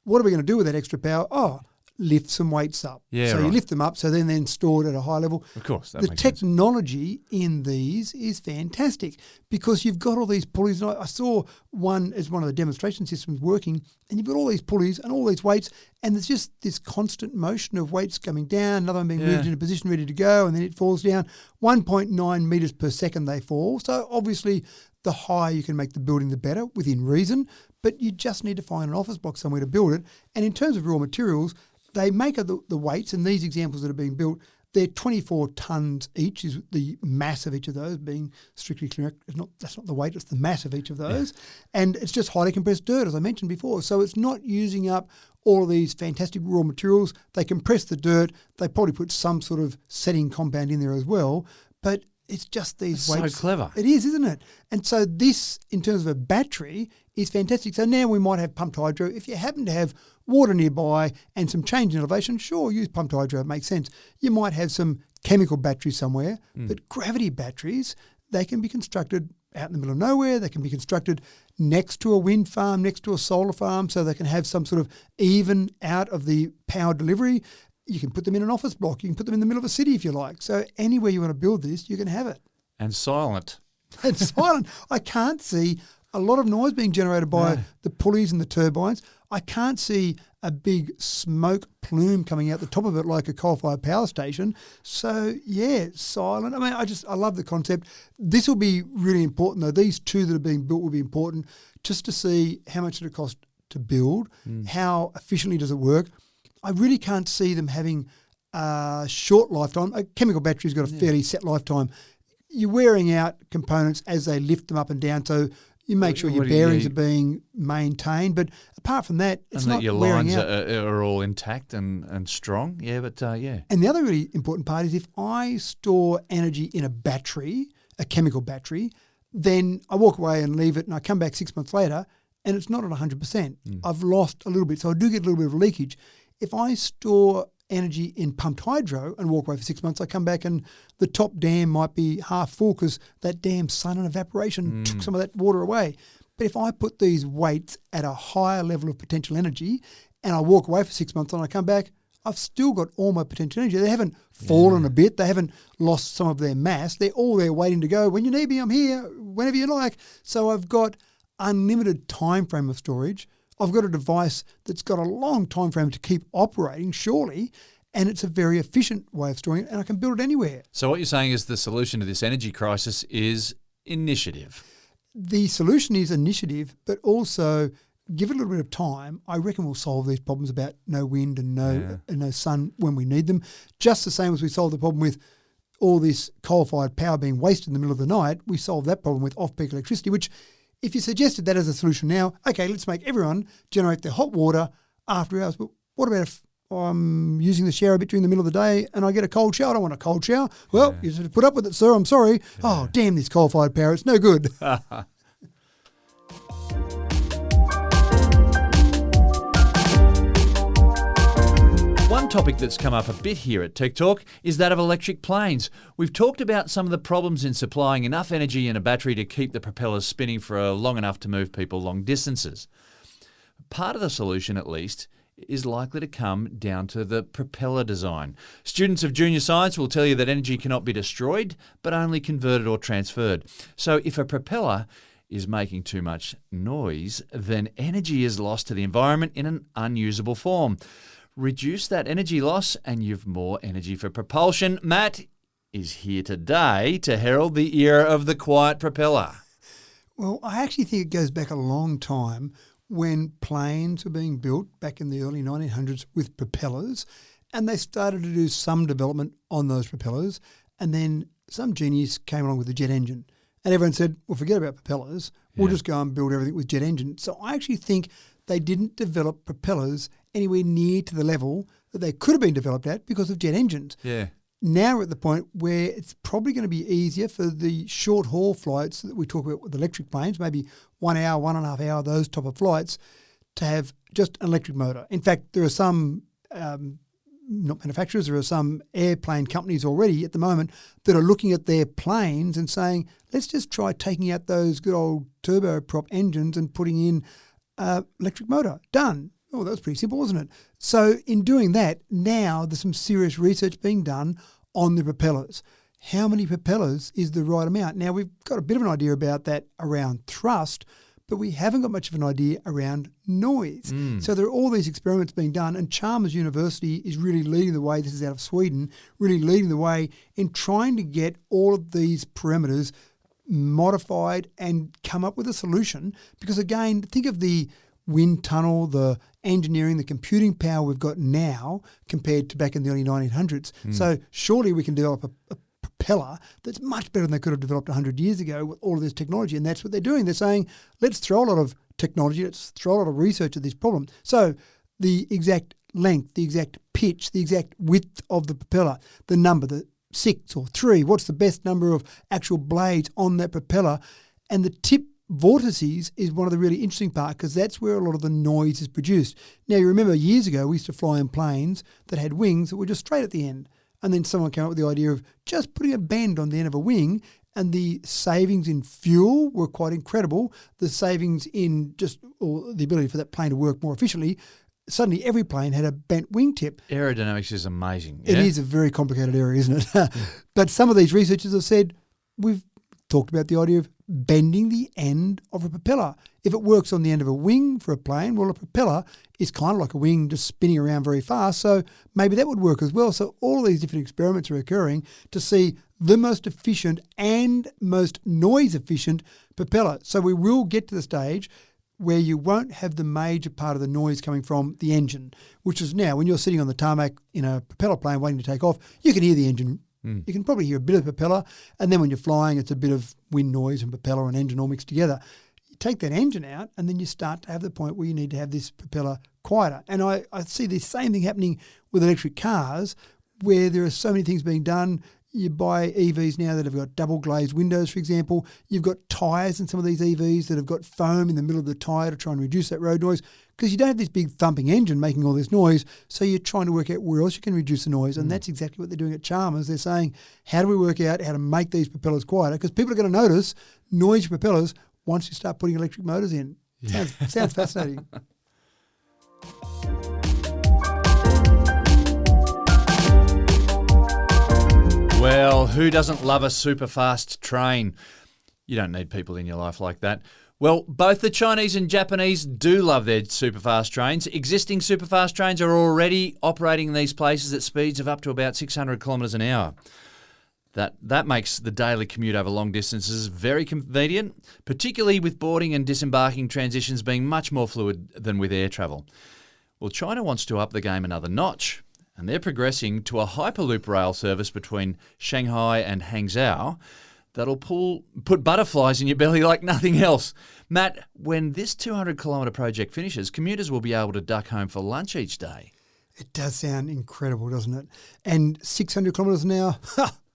What are we going to do with that extra power? Oh, lift some weights up. Yeah, so right. you lift them up, so then stored at a high level. Of course, that the makes sense. technology in these is fantastic because you've got all these pulleys. And I saw one as one of the demonstration systems working, and you've got all these pulleys and all these weights, and there's just this constant motion of weights coming down, another one being moved into position ready to go, and then it falls down. 1.9 metres per second they fall. So obviously the higher you can make the building, the better, within reason, but you just need to find an office block somewhere to build it. And in terms of raw materials, they make the weights, and these examples that are being built, they're 24 tonnes each, is the mass of each of those, being strictly correct. That's not the weight, it's the mass of each of those. Yeah. And it's just highly compressed dirt, as I mentioned before. So it's not using up all of these fantastic raw materials. They compress the dirt. They probably put some sort of setting compound in there as well. But it's just these weights. So clever. It is, isn't it? And so this, in terms of a battery, is fantastic. So now we might have pumped hydro. If you happen to have water nearby and some change in elevation, sure, use pumped hydro. It makes sense. You might have some chemical batteries somewhere, but gravity batteries, they can be constructed out in the middle of nowhere. They can be constructed next to a wind farm, next to a solar farm, so they can have some sort of even out of the power delivery. You can put them in an office block. You can put them in the middle of a city if you like. So anywhere you want to build this, you can have it. And silent. It's silent. I can't see a lot of noise being generated by the pulleys and the turbines. I can't see a big smoke plume coming out the top of it like a coal-fired power station. So, yeah, silent. I mean, I love the concept. This will be really important, though. These two that are being built will be important just to see how much it costs to build, how efficiently does it work. I really can't see them having a short lifetime. A chemical battery's got a fairly set lifetime. You're wearing out components as they lift them up and down, so you make sure your bearings are being maintained. But apart from that, it's not your wearing lines out. are all intact and strong. Yeah, but yeah. And the other really important part is if I store energy in a battery, a chemical battery, then I walk away and leave it and I come back 6 months later and it's not at 100%. I've lost a little bit, so I do get a little bit of leakage. If I store energy in pumped hydro and walk away for 6 months, I come back and the top dam might be half full because that damn sun and evaporation took some of that water away. But if I put these weights at a higher level of potential energy and I walk away for 6 months and I come back, I've still got all my potential energy. They haven't fallen a bit. They haven't lost some of their mass. They're all there waiting to go. When you need me, I'm here, whenever you like. So I've got unlimited time frame of storage. I've got a device that's got a long time frame to keep operating, surely, and it's a very efficient way of storing it, and I can build it anywhere. So what you're saying is the solution to this energy crisis is initiative. The solution is initiative, but also give it a little bit of time. I reckon we'll solve these problems about no wind and no sun when we need them. Just the same as we solved the problem with all this coal-fired power being wasted in the middle of the night, we solved that problem with off-peak electricity, which if you suggested that as a solution now, okay, let's make everyone generate their hot water after hours. But what about if I'm using the shower a bit during the middle of the day and I get a cold shower? I don't want a cold shower. Well, you just put up with it, sir. I'm sorry. Yeah. Oh, damn this coal-fired power. It's no good. One topic that's come up a bit here at Tech Talk is that of electric planes. We've talked about some of the problems in supplying enough energy in a battery to keep the propellers spinning for long enough to move people long distances. Part of the solution, at least, is likely to come down to the propeller design. Students of junior science will tell you that energy cannot be destroyed, but only converted or transferred. So if a propeller is making too much noise, then energy is lost to the environment in an unusable form. Reduce that energy loss and you've more energy for propulsion. Matt is here today to herald the era of the quiet propeller. Well, I actually think it goes back a long time when planes were being built back in the early 1900s with propellers, and they started to do some development on those propellers, and then some genius came along with the jet engine. And everyone said, well, forget about propellers. We'll just go and build everything with jet engine. So I actually think they didn't develop propellers anywhere near to the level that they could have been developed at because of jet engines. Yeah. Now we're at the point where it's probably going to be easier for the short haul flights that we talk about with electric planes, maybe 1 hour, 1.5 hour, those type of flights, to have just an electric motor. In fact, there are some, not manufacturers, there are some airplane companies already at the moment that are looking at their planes and saying, let's just try taking out those good old turboprop engines and putting in electric motor. Done. Oh, that was pretty simple, wasn't it? So in doing that, now there's some serious research being done on the propellers. How many propellers is the right amount? Now, we've got a bit of an idea about that around thrust, but we haven't got much of an idea around noise. So there are all these experiments being done, and Chalmers University is really leading the way. This is out of Sweden, really leading the way in trying to get all of these parameters modified and come up with a solution. Because again, think of the wind tunnel, the engineering, the computing power we've got now compared to back in the early 1900s. So surely we can develop a propeller that's much better than they could have developed 100 years ago with all of this technology. And that's what they're doing. They're saying, let's throw a lot of technology, let's throw a lot of research at this problem. So the exact length, the exact pitch, the exact width of the propeller, the number, the 6 or 3, what's the best number of actual blades on that propeller, and the tip vortices is one of the really interesting parts because that's where a lot of the noise is produced. Now, you remember years ago we used to fly in planes that had wings that were just straight at the end. And then someone came up with the idea of just putting a bend on the end of a wing, and the savings in fuel were quite incredible. The savings in or the ability for that plane to work more efficiently. Suddenly every plane had a bent wingtip. Aerodynamics is amazing. It is a very complicated area, isn't it? But some of these researchers have said, we've talked about the idea of bending the end of a propeller. If it works on the end of a wing for a plane, well, a propeller is kind of like a wing just spinning around very fast, so maybe that would work as well. So all these different experiments are occurring to see the most efficient and most noise-efficient propeller. So we will get to the stage where you won't have the major part of the noise coming from the engine, which is now when you're sitting on the tarmac in a propeller plane waiting to take off, you can hear the engine. You can probably hear a bit of propeller, and then when you're flying, it's a bit of wind noise and propeller and engine all mixed together. You take that engine out, and then you start to have the point where you need to have this propeller quieter. And I see the same thing happening with electric cars, where there are so many things being done. You buy EVs now that have got double glazed windows, for example. You've got tyres in some of these EVs that have got foam in the middle of the tyre to try and reduce that road noise, because you don't have this big thumping engine making all this noise, so you're trying to work out where else you can reduce the noise, and that's exactly what they're doing at Chalmers. They're saying, how do we work out how to make these propellers quieter? Because people are going to notice noisy propellers once you start putting electric motors in. Sounds fascinating. Well, who doesn't love a super fast train? You don't need people in your life like that. Well, both the Chinese and Japanese do love their superfast trains. Existing superfast trains are already operating in these places at speeds of up to about 600 kilometres an hour. That makes the daily commute over long distances very convenient, particularly with boarding and disembarking transitions being much more fluid than with air travel. Well, China wants to up the game another notch, and they're progressing to a Hyperloop rail service between Shanghai and Hangzhou that'll put butterflies in your belly like nothing else. Matt, when this 200-kilometre project finishes, commuters will be able to duck home for lunch each day. It does sound incredible, doesn't it? And 600 kilometres an hour?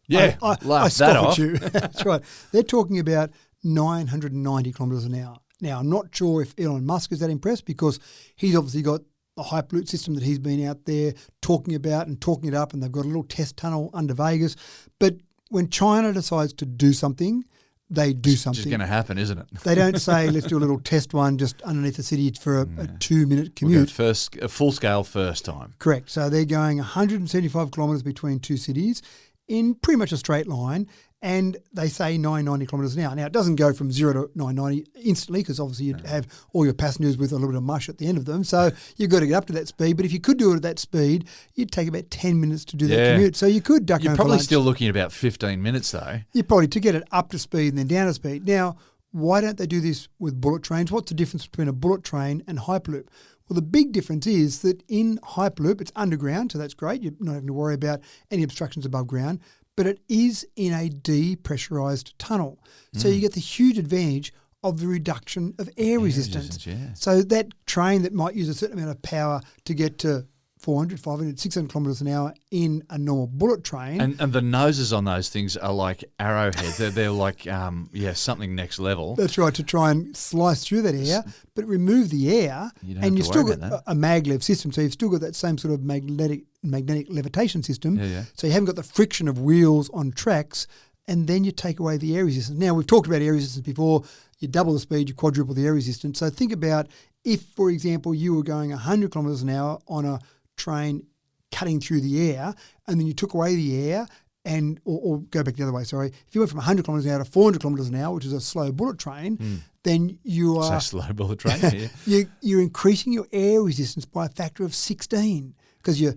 Yeah, I scoff at you. That's right. They're talking about 990 kilometres an hour. Now, I'm not sure if Elon Musk is that impressed, because he's obviously got the Hyperloop system that he's been out there talking about and talking it up, and they've got a little test tunnel under Vegas. But when China decides to do something, they do something. It's just going to happen, isn't it? They don't say, let's do a little test one just underneath the city for a 2-minute commute. We'll go a full-scale first time. Correct. So they're going 175 kilometres between two cities in pretty much a straight line, and they say 990 kilometres an hour. Now, it doesn't go from 0 to 990 instantly because obviously you'd have all your passengers with a little bit of mush at the end of them. So you've got to get up to that speed. But if you could do it at that speed, you'd take about 10 minutes to do that commute. So you could duck home You're for probably lunch. still looking at about 15 minutes, though. You probably to get it up to speed and then down to speed. Now, why don't they do this with bullet trains? What's the difference between a bullet train and Hyperloop? Well, the big difference is that in Hyperloop, it's underground, so that's great. You're not having to worry about any obstructions above ground, but it is in a depressurised tunnel. So you get the huge advantage of the reduction of air resistance. So that train that might use a certain amount of power to get to 400, 500, 600 kilometres an hour in a normal bullet train. And the noses on those things are like arrowheads. They're like, something next level. That's right, to try and slice through that air, but remove the air, and you've still got a maglev system, so you've still got that same sort of magnetic levitation system. So you haven't got the friction of wheels on tracks, and then you take away the air resistance. Now, we've talked about air resistance before. You double the speed, you quadruple the air resistance. So think about if, for example, you were going 100 kilometres an hour on a train cutting through the air, and then you took away the air, or go back the other way, sorry. If you went from 100 kilometres an hour to 400 kilometres an hour, which is a slow bullet train, then you are... So slow bullet train, yeah. You're increasing your air resistance by a factor of 16 because you're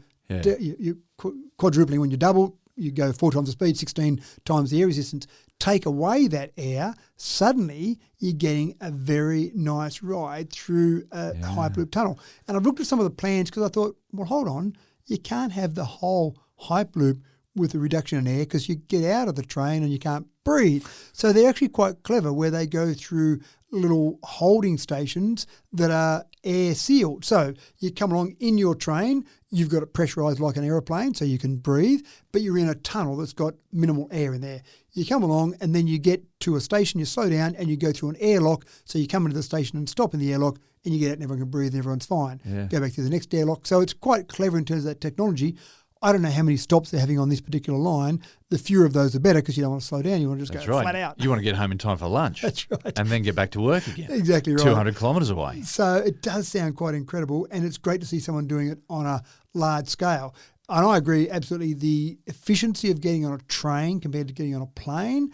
quadrupling when you double. You go 4 times the speed, 16 times the air resistance. Take away that air, suddenly you're getting a very nice ride through a Hyperloop tunnel. And I've looked at some of the plans because I thought, well, hold on, you can't have the whole Hyperloop with a reduction in air because you get out of the train and you can't breathe. So they're actually quite clever where they go through little holding stations that are air sealed. So you come along in your train, you've got it pressurised like an aeroplane so you can breathe, but you're in a tunnel that's got minimal air in there. You come along and then you get to a station, you slow down and you go through an airlock. So you come into the station and stop in the airlock and you get out and everyone can breathe and everyone's fine. Go back through the next airlock. So it's quite clever in terms of that technology. I don't know how many stops they're having on this particular line. The fewer of those, the better because you don't want to slow down. You want to just go flat out. You want to get home in time for lunch. That's right. And then get back to work again. Exactly right. 200 kilometres away. So it does sound quite incredible, and it's great to see someone doing it on a large scale. And I agree, absolutely, the efficiency of getting on a train compared to getting on a plane,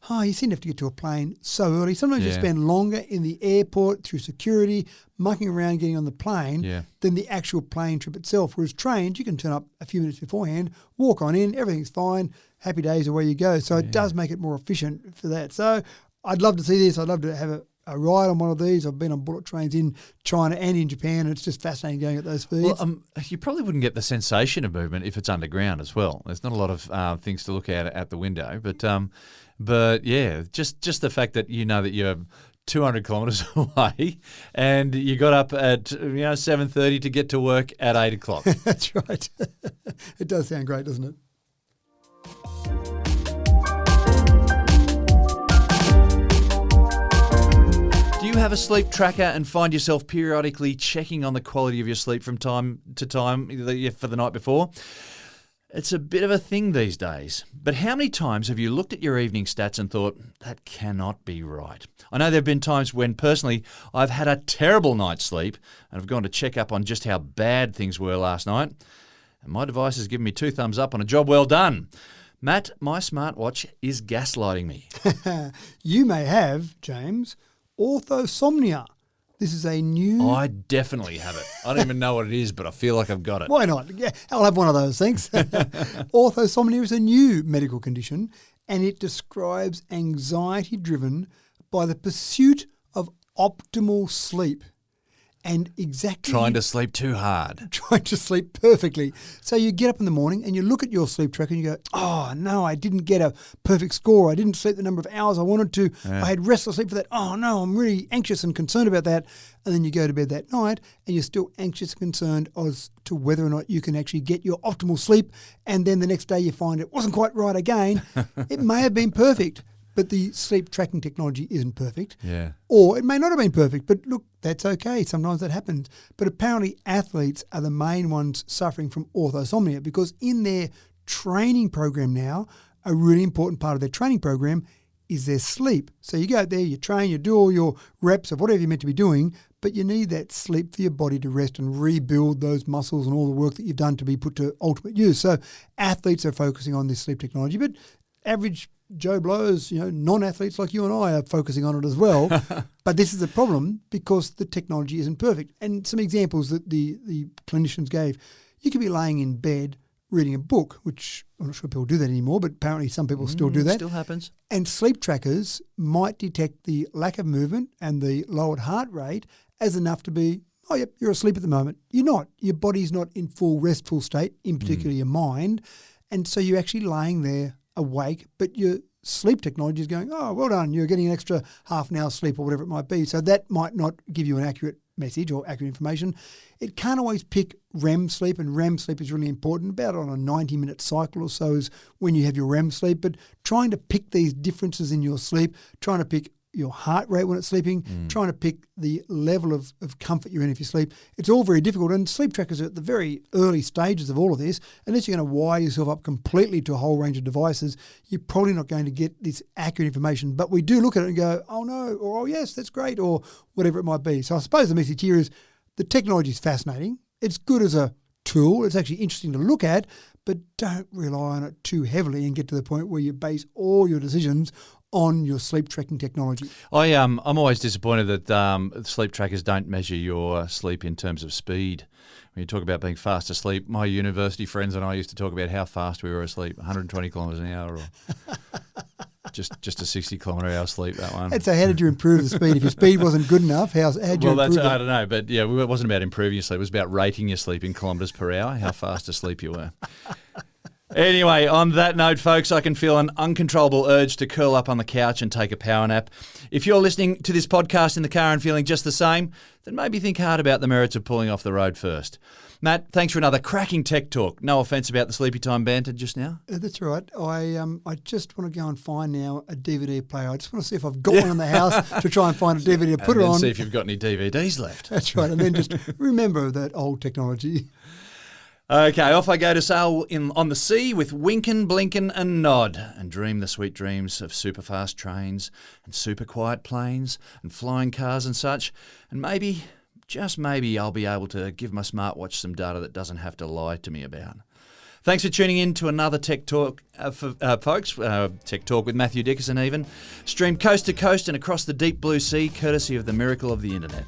you seem to have to get to a plane so early. Sometimes you spend longer in the airport through security, mucking around getting on the plane than the actual plane trip itself. Whereas trains, you can turn up a few minutes beforehand, walk on in, everything's fine, happy days away you go. So it does make it more efficient for that. So I'd love to see this. I'd love to have a ride on one of these. I've been on bullet trains in China and in Japan, and it's just fascinating going at those speeds. Well, you probably wouldn't get the sensation of movement if it's underground as well. There's not a lot of things to look at the window, but yeah, just the fact that you know that you're 200 kilometres away and you got up at 7:30 to get to work at 8 o'clock. That's right. It does sound great, doesn't it? Do you have a sleep tracker and find yourself periodically checking on the quality of your sleep from time to time for the night before? It's a bit of a thing these days. But how many times have you looked at your evening stats and thought, that cannot be right? I know there have been times when, personally, I've had a terrible night's sleep and I've gone to check up on just how bad things were last night. And my device has given me 2 thumbs up on a job well done. Matt, my smartwatch is gaslighting me. You may have, James, orthosomnia. This is a new... I definitely have it. I don't even know what it is, but I feel like I've got it. Why not? Yeah, I'll have one of those things. Orthosomnia is a new medical condition, and it describes anxiety driven by the pursuit of optimal sleep. And exactly... Trying to sleep too hard. Trying to sleep perfectly. So you get up in the morning and you look at your sleep tracker and you go, oh, no, I didn't get a perfect score. I didn't sleep the number of hours I wanted to. I had restless sleep for that. Oh, no, I'm really anxious and concerned about that. And then you go to bed that night and you're still anxious and concerned as to whether or not you can actually get your optimal sleep. And then the next day you find it wasn't quite right again. It may have been perfect, but the sleep tracking technology isn't perfect. Yeah. Or it may not have been perfect, but look, that's okay. Sometimes that happens. But apparently athletes are the main ones suffering from orthosomnia because in their training program now, a really important part of their training program is their sleep. So you go out there, you train, you do all your reps of whatever you're meant to be doing, but you need that sleep for your body to rest and rebuild those muscles and all the work that you've done to be put to ultimate use. So athletes are focusing on this sleep technology, but average Joe Blows, non-athletes like you and I are focusing on it as well. But this is a problem because the technology isn't perfect. And some examples that the clinicians gave, you could be laying in bed reading a book, which I'm not sure people do that anymore, but apparently some people still do that. Still happens. And sleep trackers might detect the lack of movement and the lowered heart rate as enough to be, oh, yep, you're asleep at the moment. You're not. Your body's not in full restful state, in particular your mind. And so you're actually laying there awake, but your sleep technology is going, oh, well done, you're getting an extra half an hour sleep or whatever it might be. So that might not give you an accurate message or accurate information. It can't always pick REM sleep, and REM sleep is really important. About on a 90-minute cycle or so is when you have your REM sleep. But trying to pick these differences in your sleep, trying to pick your heart rate when it's sleeping, trying to pick the level of comfort you're in if you sleep, it's all very difficult. And sleep trackers are at the very early stages of all of this. Unless you're going to wire yourself up completely to a whole range of devices, you're probably not going to get this accurate information. But we do look at it and go, oh no, or oh yes, that's great, or whatever it might be. So I suppose the message here is the technology is fascinating. It's good as a tool. It's actually interesting to look at, but don't rely on it too heavily and get to the point where you base all your decisions on your sleep tracking technology. I'm always disappointed that sleep trackers don't measure your sleep in terms of speed. When you talk about being fast asleep, my university friends and I used to talk about how fast we were asleep, 120 kilometres an hour, or just a 60 kilometre hour sleep. That one. And so, how did you improve the speed? If your speed wasn't good enough, how did you improve it? I don't know, but yeah, it wasn't about improving your sleep. It was about rating your sleep in kilometres per hour, how fast asleep you were. Anyway, on that note, folks, I can feel an uncontrollable urge to curl up on the couch and take a power nap. If you're listening to this podcast in the car and feeling just the same, then maybe think hard about the merits of pulling off the road first. Matt, thanks for another cracking tech talk. No offence about the sleepy time banter just now. That's right. I just want to go and find now a DVD player. I just want to see if I've got one in the house to try and find a DVD to put it on. See if you've got any DVDs left. That's right. And then just remember that old technology. Okay, off I go to sail on the sea with Winkin', Blinkin' and Nod and dream the sweet dreams of super fast trains and super quiet planes and flying cars and such. And maybe, just maybe, I'll be able to give my smartwatch some data that doesn't have to lie to me about. Thanks for tuning in to another Tech Talk, folks. Tech Talk with Matthew Dickerson even. Streamed coast to coast and across the deep blue sea, courtesy of the miracle of the internet.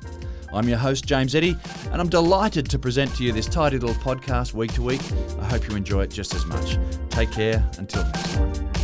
I'm your host, James Eddy, and I'm delighted to present to you this tidy little podcast week to week. I hope you enjoy it just as much. Take care. Until next time.